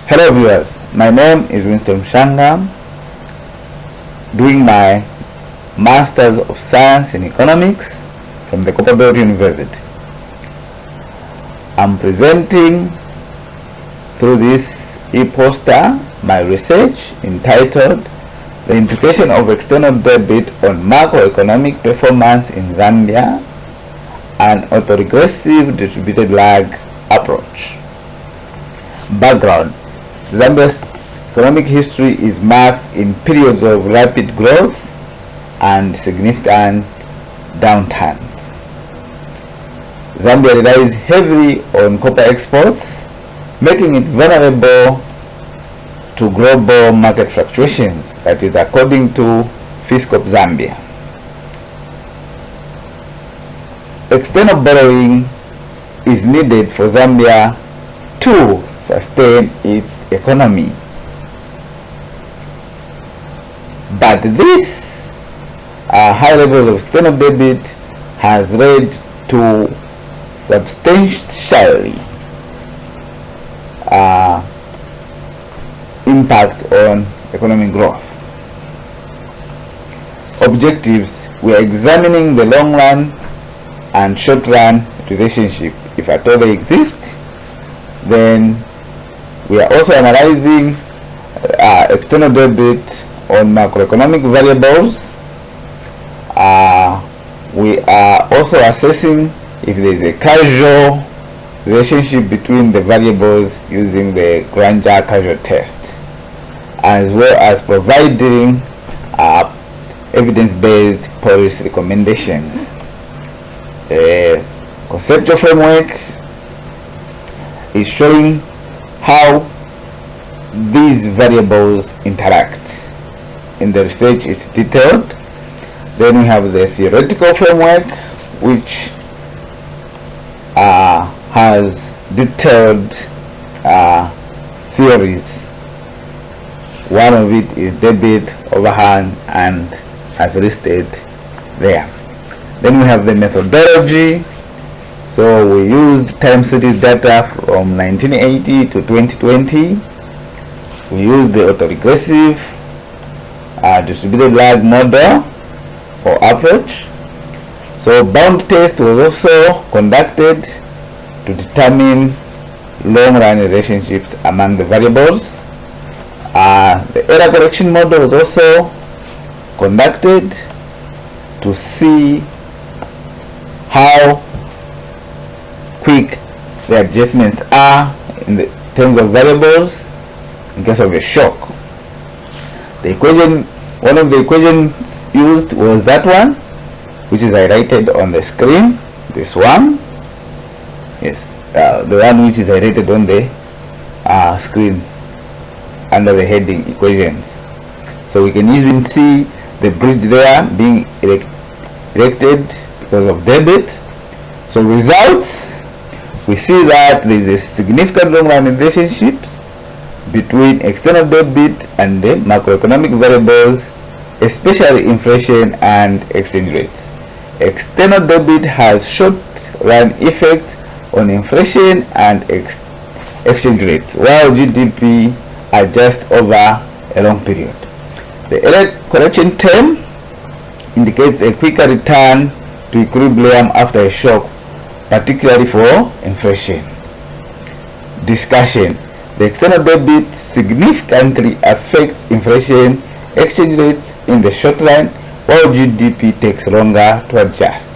Hello viewers, my name is Winston Shanga, doing my Masters of Science in Economics from the Copperbelt University. I'm presenting through this e-poster my research entitled The Implication of External Debit on Macroeconomic Performance in Zambia, an autoregressive distributed lag approach. Background: Zambia's economic history is marked in periods of rapid growth and significant downturns. Zambia relies heavily on copper exports, making it vulnerable to global market fluctuations, that is according to Fiscop Zambia. External borrowing is needed for Zambia to sustain its economy. But this high level of external debit has led to substantially impact on economic growth. Objectives: we are examining the long run and short run relationship, if at all they exist. Then we are also analyzing external debit on macroeconomic variables. We are also assessing if there is a causal relationship between the variables using the Granger causal test, as well as providing evidence-based policy recommendations. The conceptual framework is showing how these variables interact. In the research is detailed. Then we have the theoretical framework, which has detailed theories. One of it is debit, overhang, and as listed there. Then we have the methodology. So we used time series data from 1980 to 2020. We used the autoregressive distributed lag model or approach. So bound test was also conducted to determine long-run relationships among the variables. The error correction model was also conducted to see how quick the adjustments are in the terms of variables in case of a shock. The equation, one of the equations used was that one, which is highlighted on the screen. This one, yes, the one which is highlighted on the screen under the heading equations. So we can even see the bridge there being erected because of debit. So results, we see that there is a significant long-run relationships between external debit and the macroeconomic variables, especially inflation and exchange rates. External debit has short-run effects on inflation and exchange rates, while GDP adjusts over a long period. The error correction term indicates a quicker return to equilibrium after a shock, particularly for inflation. Discussion: the external debit significantly affects inflation, exchange rates in the short run, while GDP takes longer to adjust.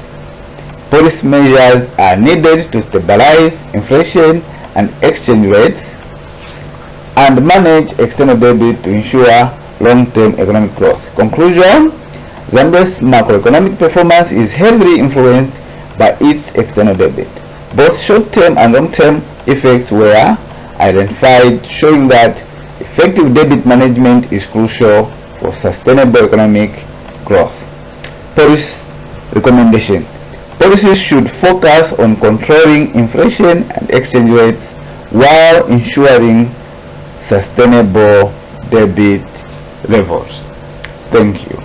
Policy measures are needed to stabilize inflation and exchange rates and manage external debit to ensure long-term economic growth. Conclusion: Zambia's macroeconomic performance is heavily influenced by its external debit. Both short-term and long-term effects were identified, showing that effective debit management is crucial for sustainable economic growth. Policy recommendation: policies should focus on controlling inflation and exchange rates while ensuring sustainable debit levels. Thank you.